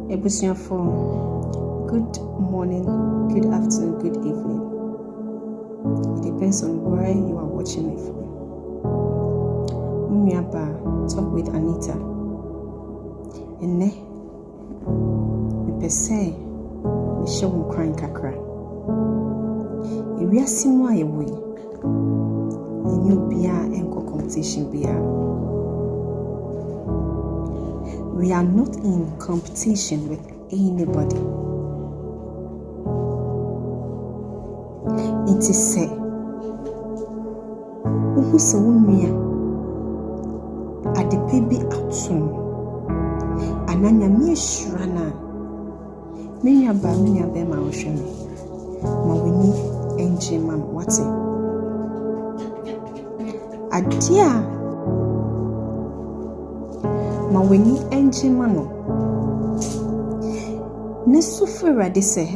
Ebusiafo, good morning, good afternoon, good evening. It depends on where you are watching me from. Mumiaba, talk with Anita. Ene, me pese, me show me crying kakra. Iriasi mu ayewe, enyo bia enko competition bia. We are not in competition with anybody. It is said, "Uhu se unmia adepe bi atum ananya mi shurana minya ba ma ohweme ma wani enje ma wate adia ma wani enje ma no ne sufura de se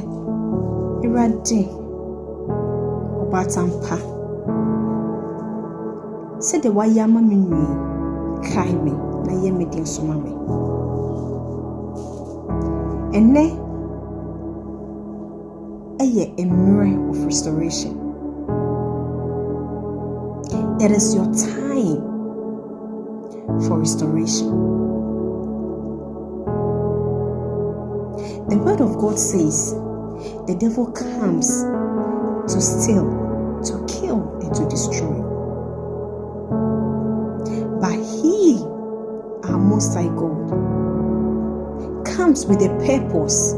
irade obatampa se de waya ma menwi kai me na ye me de so ma me ene eye a mirror of restoration. It is your time for restoration. The word of God says the devil comes to steal, to kill, and to destroy. But he, our Most High God, comes with a purpose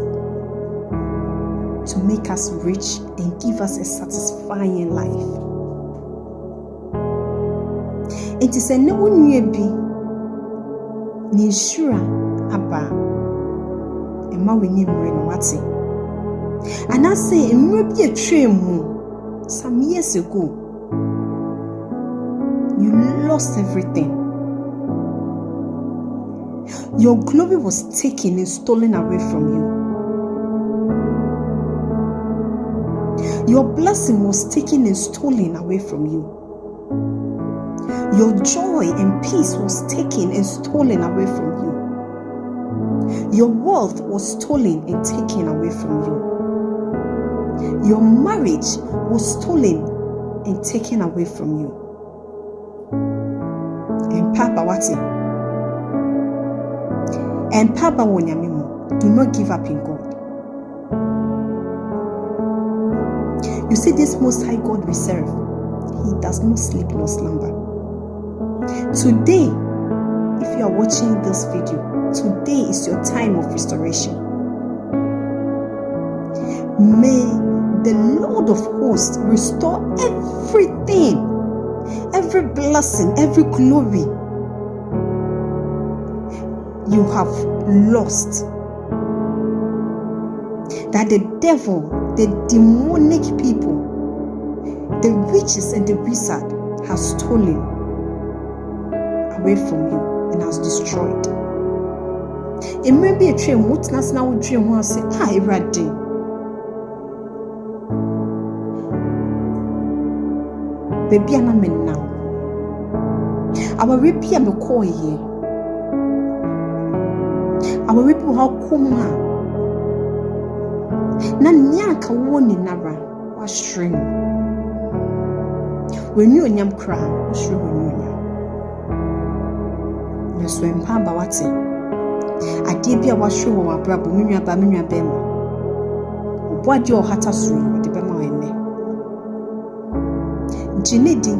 to make us rich and give us a satisfying life. It is a no bi ni shura aba ema wenye mre no wate. And I say mre bi atwe mu some years ago you lost everything. Your glory was taken and stolen away from you. Your blessing was taken and stolen away from you. Your joy and peace was taken and stolen away from you. Your wealth was stolen and taken away from you. Your marriage was stolen and taken away from you. And Papa Wati. And Papa Wonyamimu, do not give up in God. You see, this Most High God we serve, He does not sleep nor slumber. Today, if you are watching this video, today is your time of restoration. May the Lord of hosts restore everything, every blessing, every glory you have lost. That the devil, the demonic people, the witches and the wizard has stolen away from you and has destroyed. It may be a dream, what does now dream was say, I read it. Baby, I'm a man now. Our repeat, I'm a call here. Our repeat, how come na nyaka woni nara wa string when you nyam kra wa string when you nyam na so empa ba wate ade bia wa hwe wo abrabo menua ba ma obo ade o hata so yi de be ma ene jinidi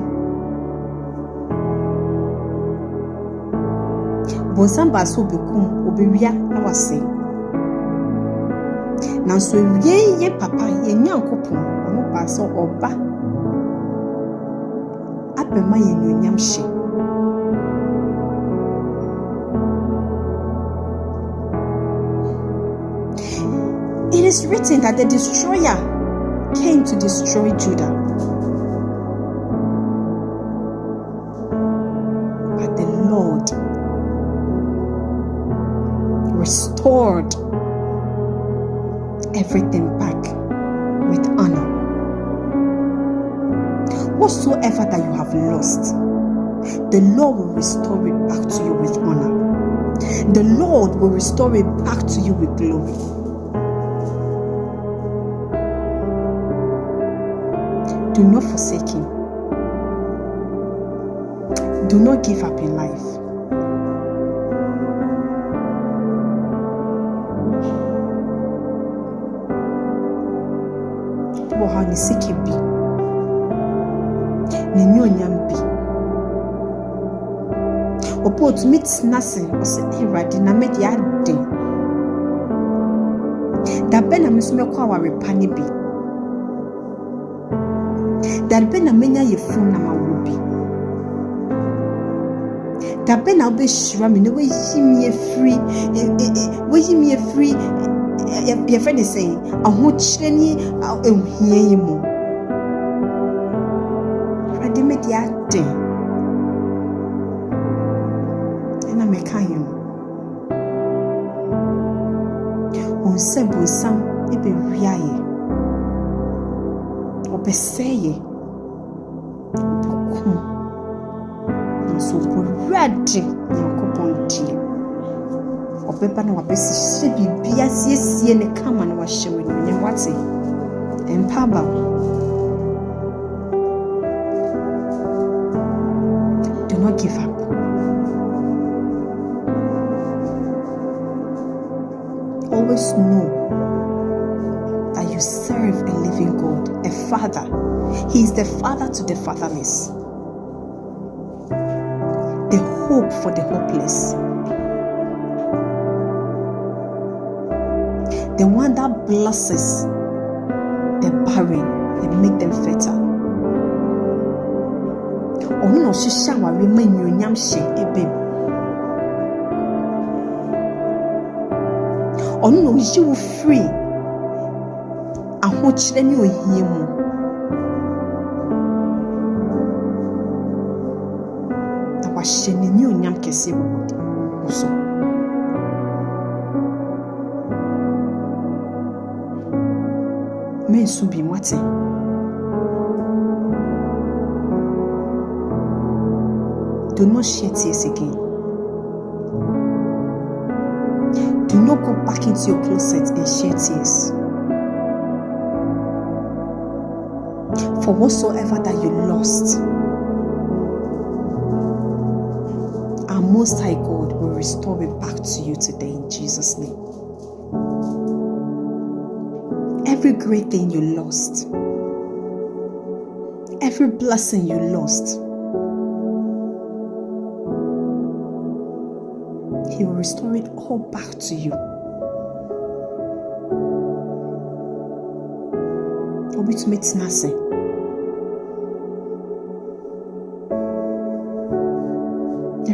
bonsamba so bekum obewia na wase nanso ye papa ye nyankopon ono ba so oba abema ye nyonyam hye. It is written that the destroyer came to destroy Judah, but the Lord restored everything back with honor. Whatsoever that you have lost, the Lord will restore it back to you with honor. the Lord will restore it back to you with glory. Do not forsake him. Do not give up in life. How sick be, Opo to meet nothing or say, Ready, na make ya day. That ben a miss me kwa repani be. That ben a menya ye phone na ma ruby. That ben I'll be sure me no way him ye free, way him ye free. Your friend is saying, I want Chenny, I'll hear him more. Ready, make ya day. And I'm a kind. On Sebo, some it be riaye. Or be say, so ready, your coupon dear. Pepper no abesi she bibia siesie ne kama no wahye we no wate empaba do not give up. Always know that you serve a living God, a father. He is the father to the fatherless, the hope for the hopeless, the one that blesses the barren and make them fertile. Onu no shisha wa rema nyonyam hye ebem. Onu no yi wo free ahokyere ne ohie mu. Ta wa hye ne nyonyam kese wo so. Men su bi mwate. Do not shed tears again. Do not go back into your closet and shed tears. For whatsoever that you lost, our Most High God will restore it back to you today in Jesus' name. Every great thing you lost, every blessing you lost, He will restore it all back to you. Obi to meet nothing.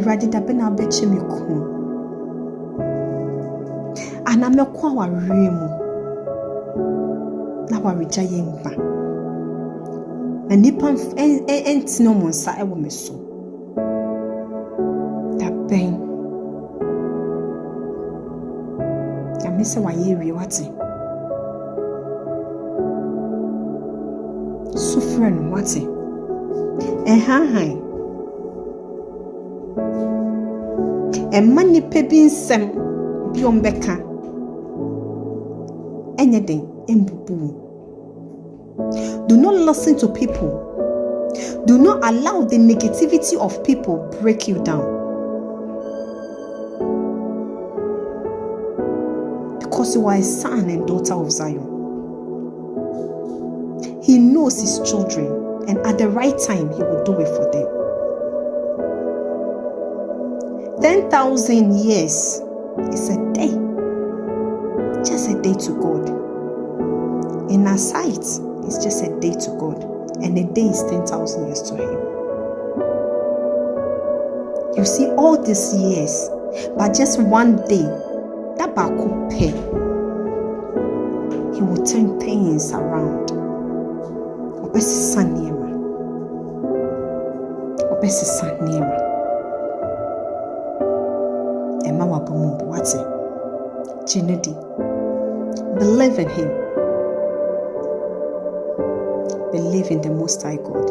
Ready that ben abeche me ku. Ana me kwa wa remu. Na wa reja yemba. Na nipa entino monsa ewo me so. Da ben. Ya me se wa ye wate. Sufren wate. Han. Mani pebi nsem bi ombeka enyeden embubu. Do not listen to people. Do not allow the negativity of people break you down, because you are a son and daughter of Zion. He knows his children, and at the right time he will do it for them. 10,000 years is a day, just a day to God. In our sight, it's just a day to God, and a day is 10,000 years to Him. You see, all these years, but just one day, that baku pay, He will turn things around. Obesi saniema. Believe in Him. Believe in the Most High God.